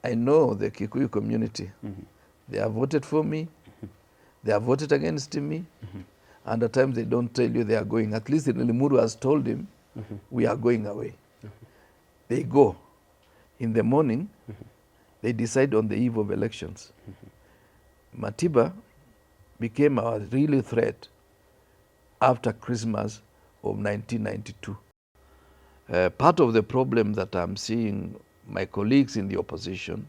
I know the Kikuyu community. They have voted for me. They have voted against me. And at times they don't tell you they are going. At least Limuru has told him, we are going away. They go. In the morning, they decide on the eve of elections. Matiba became a real threat after Christmas of 1992. Part of the problem that I'm seeing my colleagues in the opposition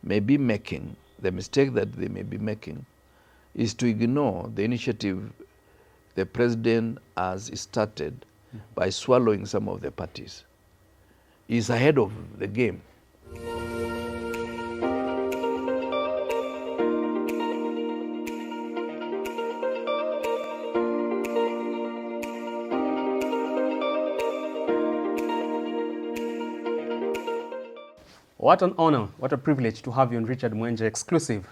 may be making, the mistake that they may be making, is to ignore the initiative the president has started by swallowing some of the parties. He's ahead of the game. What an honor, what a privilege to have you on Richard Mwenje Exclusive.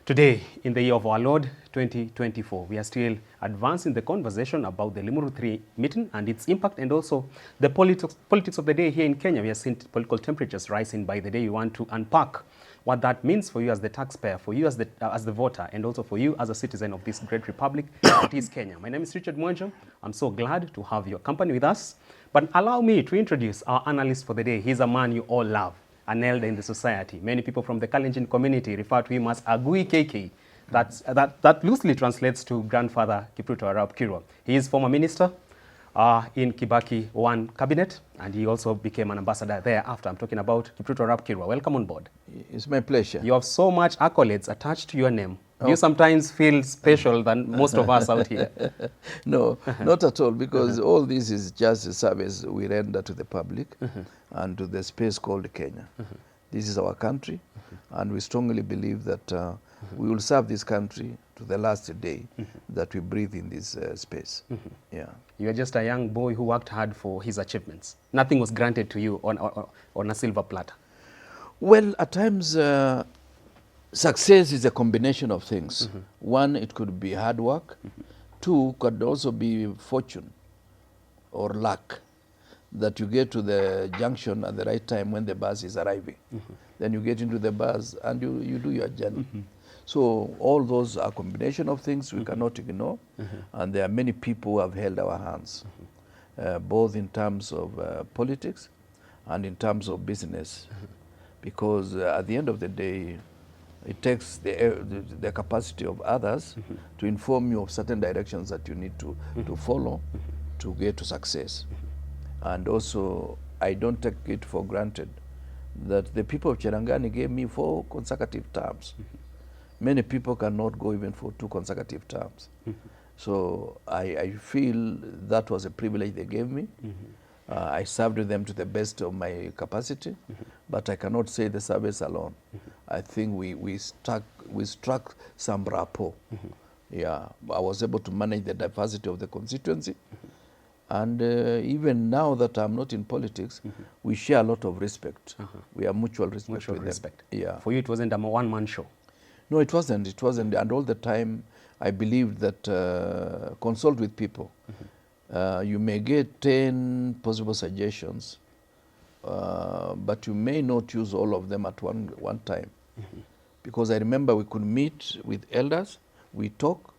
Today, in the year of our Lord 2024, we are still advancing the conversation about the Limuru 3 meeting and its impact, and also the politics of the day here in Kenya. We are seeing political temperatures rising by the day. We want to unpack what that means for you as the taxpayer, for you as the voter, and also for you as a citizen of this great republic that is Kenya. My name is Richard Mwenje. I'm so glad to have your company with us. But allow me to introduce our analyst for the day. He's a man you all love, an elder in the society. Many people from the Kalenjin community refer to him as Agui KK. That loosely translates to grandfather Kipruto Arap Kirwa. He is former minister in Kibaki 1 cabinet, and he also became an ambassador thereafter. I'm talking about Kipruto Arap Kirwa. Welcome on board. It's my pleasure. You have so much accolades attached to your name. Oh. You sometimes feel special than most of us out here. No, not at all, because all this is just a service we render to the public and to the space called Kenya. This is our country, and we strongly believe that we will serve this country to the last day that we breathe in this space. Yeah. You are just a young boy who worked hard for his achievements. Nothing was granted to you on a silver platter. Well, at times, success is a combination of things. One, it could be hard work. Two, could also be fortune or luck, that you get to the junction at the right time when the bus is arriving. Then you get into the bus and you do your journey. So all those are a combination of things we cannot ignore. And there are many people who have held our hands, both in terms of politics and in terms of business. Because at the end of the day, it takes the capacity of others to inform you of certain directions that you need to follow to get to success. And also, I don't take it for granted that the people of Cherangani gave me 4 consecutive terms. Many people cannot go even for 2 consecutive terms. So I feel that was a privilege they gave me. I served them to the best of my capacity, but I cannot say the service alone. I think we struck some rapport. Yeah, I was able to manage the diversity of the constituency. And even now that I'm not in politics, we share a lot of respect. We have mutual respect with them. Yeah. For you, it wasn't a one-man show. No, it wasn't. It wasn't. And all the time, I believed that consult with people. You may get 10 possible suggestions, but you may not use all of them at one time. Because I remember we could meet with elders, we talk,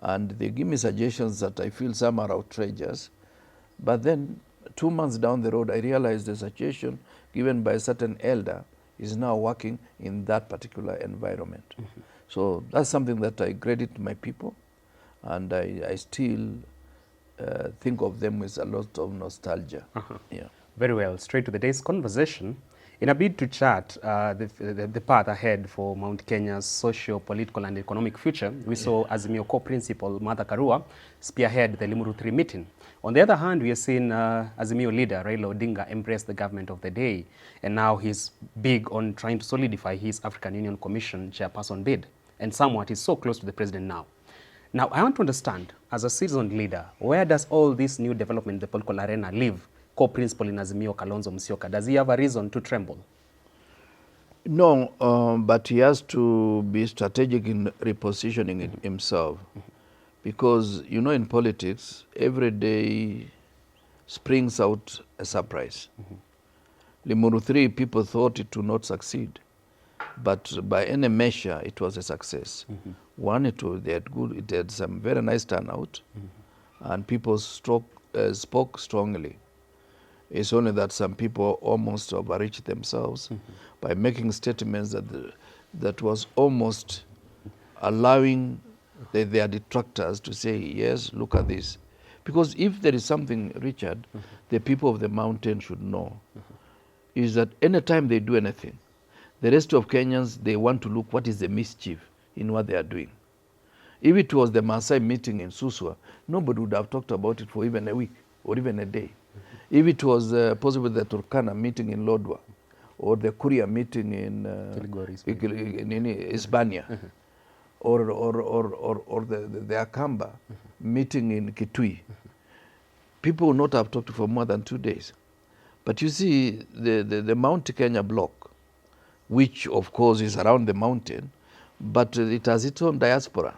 and they give me suggestions that I feel some are outrageous. But then 2 months down the road, I realized the suggestion given by a certain elder is now working in that particular environment. So that's something that I credit my people, and I still think of them with a lot of nostalgia. Yeah. Very well. Straight to the day's conversation. In a bid to chart the path ahead for Mount Kenya's socio, political and economic future, we saw Azimio co-principal Martha Karua spearhead the Limuru 3 meeting. On the other hand, we have seen Azimio leader Raila Odinga embrace the government of the day, and now he's big on trying to solidify his African Union Commission chairperson bid, and somewhat he's so close to the president now. Now, I want to understand, as a seasoned leader, where does all this new development in the political arena live co-principal in Azimio, Kalonzo Musyoka? Does he have a reason to tremble? No, but he has to be strategic in repositioning himself. Because, you know, in politics, every day springs out a surprise. Limuru 3, people thought it would not succeed. But by any measure, it was a success. One, it had some very nice turnout, and people spoke strongly. It's only that some people almost overreached themselves by making statements that was almost allowing their detractors to say, yes, look at this. Because if there is something, Richard, the people of the mountain should know, is that anytime they do anything, the rest of Kenyans, they want to look what is the mischief in what they are doing. If it was the Maasai meeting in Suswa, nobody would have talked about it for even a week or even a day. If it was possibly the Turkana meeting in Lodwa or the Kuria meeting in Hispania or the Akamba meeting in Kitui, people would not have talked for more than 2 days. But you see, the Mount Kenya block, which of course is around the mountain, but it has its own diaspora,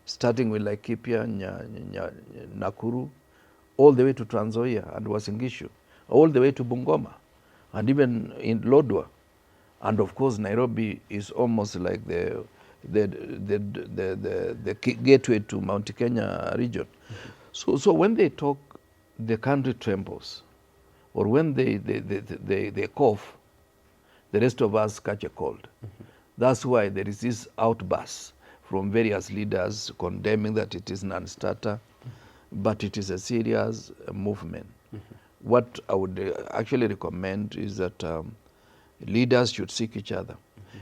starting with Laikipia, Nakuru, all the way to Trans Nzoia and Uasin Gishu, all the way to Bungoma, and even in Lodwar. And of course, Nairobi is almost like the gateway to Mount Kenya region. So when they talk, the country trembles. Or when they cough, the rest of us catch a cold. That's why there is this outburst from various leaders condemning that it is non-starter, but it is a serious movement. What I would actually recommend is that leaders should seek each other.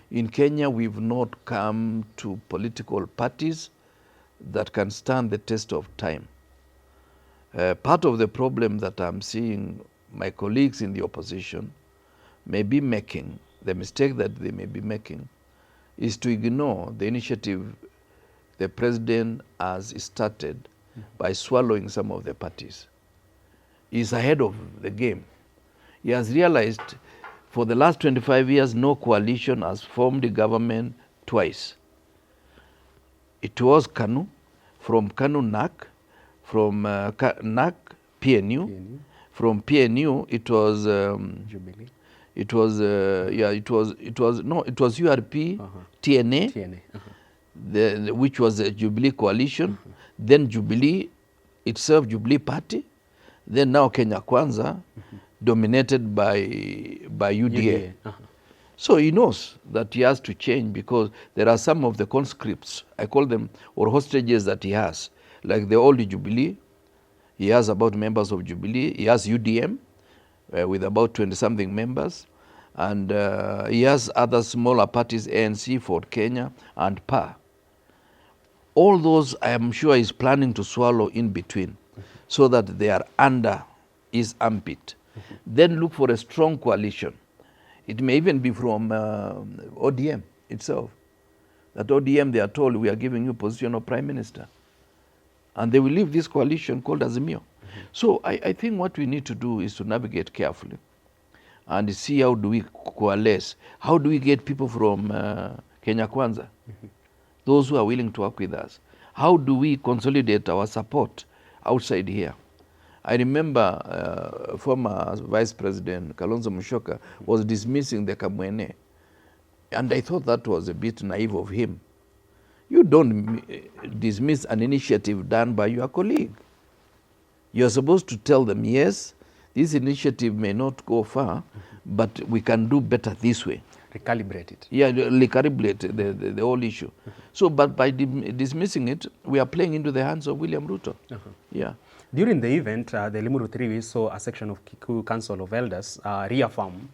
In Kenya, we've not come to political parties that can stand the test of time. Part of the problem that I'm seeing my colleagues in the opposition may be making, the mistake that they may be making, is to ignore the initiative the president has started by swallowing some of the parties. He's ahead of the game. He has realized for the last 25 years, no coalition has formed a government twice. It was KANU, from KANU NAC, from NAC PNU, from PNU it was Jubilee. It was URP, TNA, which was a Jubilee coalition, then Jubilee itself, Jubilee Party, then now Kenya Kwanza, dominated by UDA. So he knows that he has to change because there are some of the conscripts, I call them, or hostages that he has, like the old Jubilee. He has about members of Jubilee. He has UDM with about 20-something members. And he has other smaller parties, ANC, Ford Kenya, and PA. All those, I am sure, he's planning to swallow in between so that they are under his armpit. Then look for a strong coalition. It may even be from ODM itself. That ODM, they are told, we are giving you position of prime minister. And they will leave this coalition called Azimio. So I think what we need to do is to navigate carefully and see how do we coalesce. How do we get people from Kenya Kwanza, those who are willing to work with us? How do we consolidate our support outside here? I remember former Vice President Kalonzo Musyoka was dismissing the Kamwene. And I thought that was a bit naive of him. You don't dismiss an initiative done by your colleague. You're supposed to tell them, yes, this initiative may not go far, but we can do better this way. Recalibrate it. Yeah, recalibrate the whole issue. So, but by dismissing it, we are playing into the hands of William Ruto. Yeah. During the event, the Limuru 3, we saw a section of Kikuyu Council of Elders reaffirm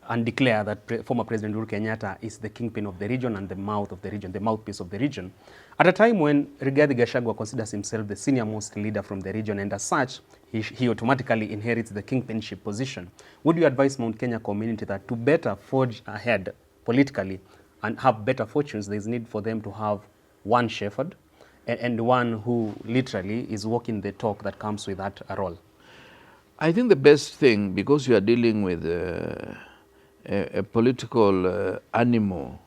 and declare that former President Uhuru Kenyatta is the kingpin of the region and the mouth of the region, the mouthpiece of the region. At a time when Rigathi Gachagua considers himself the senior-most leader from the region, and as such, he automatically inherits the kingpinship position. Would you advise Mount Kenya community that to better forge ahead politically and have better fortunes, there is need for them to have one shepherd and one who literally is walking the talk that comes with that role? I think the best thing, because you are dealing with a political animal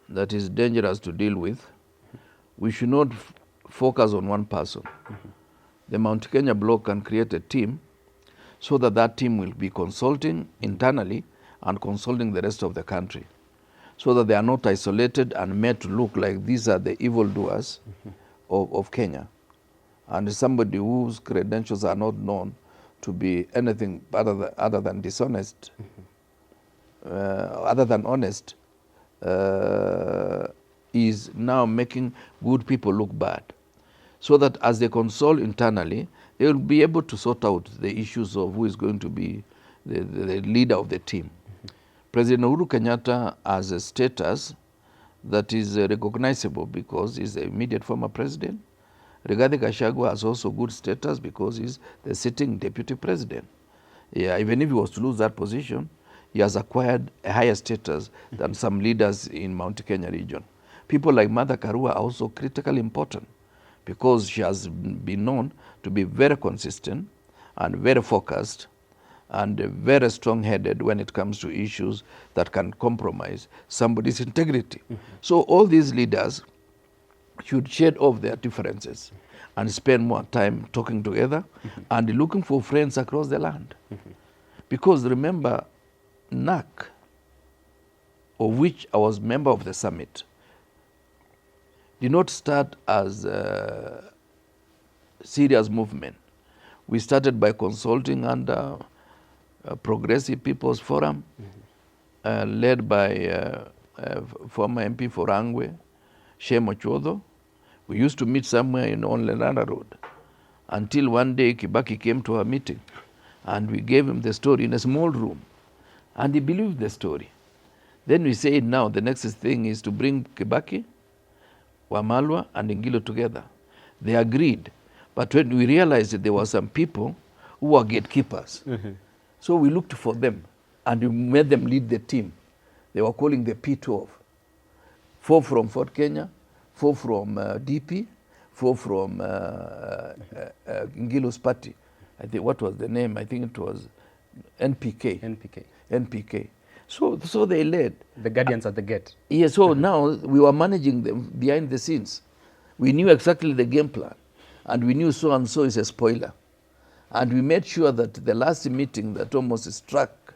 that is dangerous to deal with, we should not focus on one person. The Mount Kenya bloc can create a team so that that team will be consulting internally and consulting the rest of the country, so that they are not isolated and made to look like these are the evildoers of Kenya, and somebody whose credentials are not known to be anything other than dishonest, other than honest, is now making good people look bad. So that as they consult internally, they will be able to sort out the issues of who is going to be the leader of the team. President Uhuru Kenyatta has a status that is recognizable because he's the immediate former president. Rigathi Gachagua has also good status because he's the sitting deputy president. Yeah, even if he was to lose that position, he has acquired a higher status than some leaders in Mount Kenya region. People like Martha Karua are also critically important because she has been known to be very consistent and very focused and very strong-headed when it comes to issues that can compromise somebody's integrity. So all these leaders should shed off their differences and spend more time talking together and looking for friends across the land. Because remember, NAC, of which I was member of the summit, did not start as a serious movement. We started by consulting under Progressive People's Forum, led by former MP for Angwe, Shemo Chodho. We used to meet somewhere in Onlenana Road until one day Kibaki came to our meeting and we gave him the story in a small room and he believed the story. Then we said now the next thing is to bring Kibaki, Wamalwa and Ngilo together. They agreed, but when we realized that there were some people who were gatekeepers, so we looked for them and we made them lead the team. They were calling the P12. 4 from Fort Kenya, 4 from DP, 4 from Ngilo's party. I think, what was the name? I think it was NPK. So they led. The guardians at the gate. Yeah, so now we were managing them behind the scenes. We knew exactly the game plan and we knew so and so is a spoiler. And we made sure that the last meeting that almost struck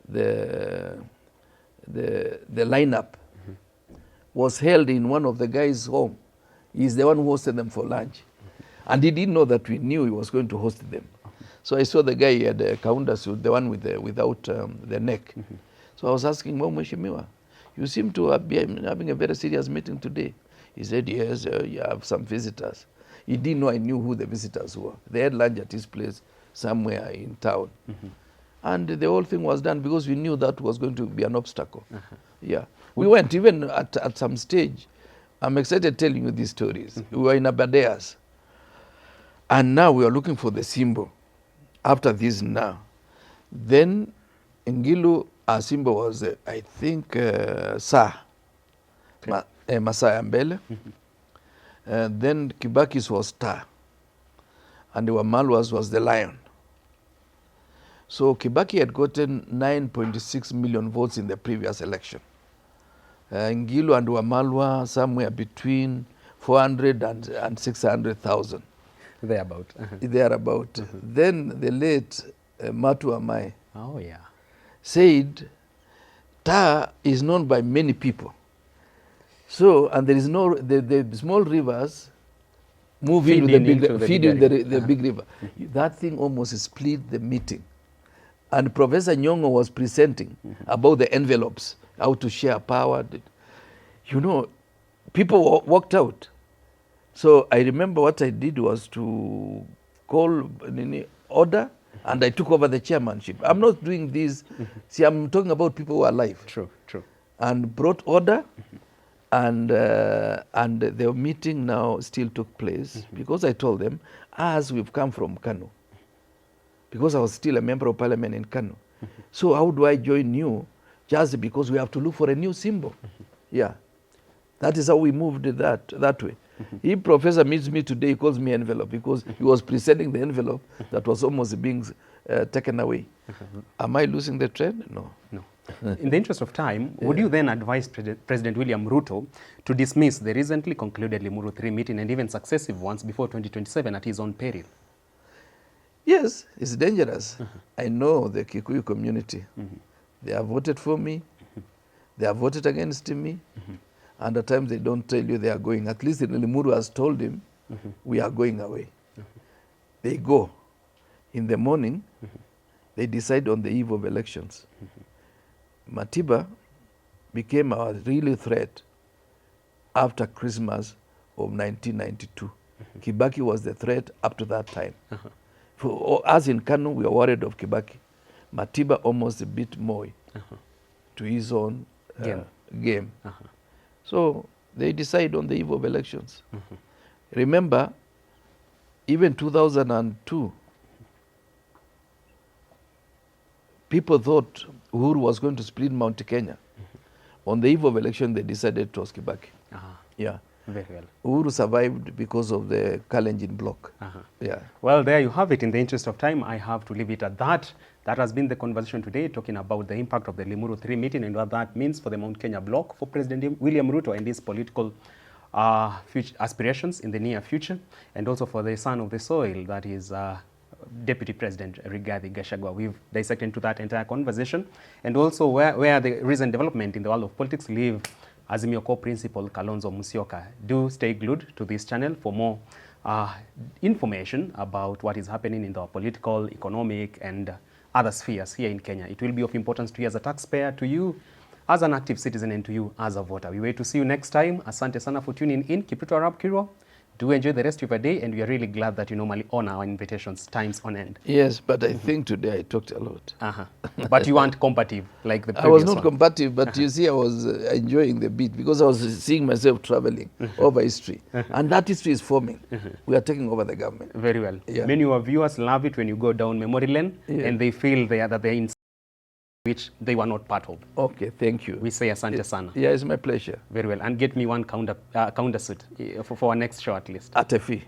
the lineup was held in one of the guys' home. He's the one who hosted them for lunch. And he didn't know that we knew he was going to host them. So I saw the guy, he had a kaunda suit, the one with without the neck. So I was asking, Mheshimiwa, you seem to be having a very serious meeting today. He said, yes, you have some visitors. He didn't know I knew who the visitors were. They had lunch at his place somewhere in town. And the whole thing was done because we knew that was going to be an obstacle. Yeah. We went even at some stage. I'm excited telling you these stories. We were in Abadeas. And now we are looking for the symbol. After this now. Then Ngilu, our symbol was, I think, Sa. Masaya Mbele. Then Kibaki's was Star. And Wamalwa's was the lion. So Kibaki had gotten 9.6 million votes in the previous election. Ngilu and Wamalwa somewhere between 400 and 600,000. Thereabout. Thereabout. Then the late Matu Amai said, Tar is known by many people. So, and there is no, the small rivers move into the big river. That thing almost split the meeting. And Professor Nyong'o was presenting about the envelopes, how to share power. You know, people walked out. So I remember what I did was to call order, and I took over the chairmanship. I'm not doing this. See, I'm talking about people who are alive. True. And brought order, and the meeting now still took place because I told them, as we've come from Kano, because I was still a member of parliament in Kano. So how do I join you? Just because we have to look for a new symbol. Yeah. That is how we moved that way. If Professor meets me today, he calls me envelope because he was presenting the envelope that was almost being taken away. Am I losing the trend? No. In the interest of time, would you then advise President William Ruto to dismiss the recently concluded Limuru 3 meeting and even successive ones before 2027 at his own peril? Yes, it's dangerous. I know the Kikuyu community. They have voted for me. They have voted against me. And at times they don't tell you they are going. At least Limuru has told him, we are going away. They go. In the morning, they decide on the eve of elections. Matiba became a real threat after Christmas of 1992. Kibaki was the threat up to that time. For us in Kanu, we are worried of Kibaki. Matiba almost beat Moi to his own game. So they decide on the eve of elections. Remember, even 2002, people thought Uhuru was going to split Mount Kenya. On the eve of election, they decided it was Kibaki. Yeah. Very well. Uhuru survived because of the Kalenjin block. Yeah. Well, there you have it. In the interest of time, I have to leave it at that. That has been the conversation today, talking about the impact of the Limuru 3 meeting and what that means for the Mount Kenya block, for President William Ruto and his political future aspirations in the near future, and also for the son of the soil, that is Deputy President Rigathi Gachagua. We've dissected into that entire conversation, and also where the recent development in the world of politics leave Azimio core principal Kalonzo Musyoka. Do stay glued to this channel for more information about what is happening in the political, economic, and other spheres here in Kenya. It will be of importance to you as a taxpayer, to you as an active citizen, and to you as a voter. We wait to see you next time. Asante sana for tuning in. Keep it Arab Kiro. Do enjoy the rest of your day, and we are really glad that you normally honor our invitations times on end. Yes, but I think today I talked a lot. But you weren't combative like the previous I was not one. combative, but you see, I was enjoying the beat because I was seeing myself traveling over history. And that history is forming. We are taking over the government. Very well. Yeah. Many of our viewers love it when you go down memory lane and they feel that they're in which they were not part of. Okay, thank you. We say asante sana. Yeah, it's my pleasure. Very well. And get me one counter suit for our next show at least. At a fee.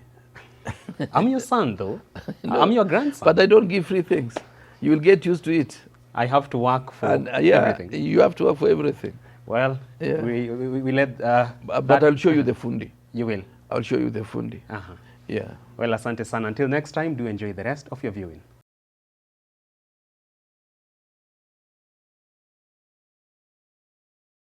I'm your son though. No, I'm your grandson. But I don't give free things. You will get used to it. I have to work for everything. You have to work for everything. Well, we let... but I'll show you the fundi. You will? I'll show you the fundi. Yeah. Well, asante sana. Until next time, do enjoy the rest of your viewing.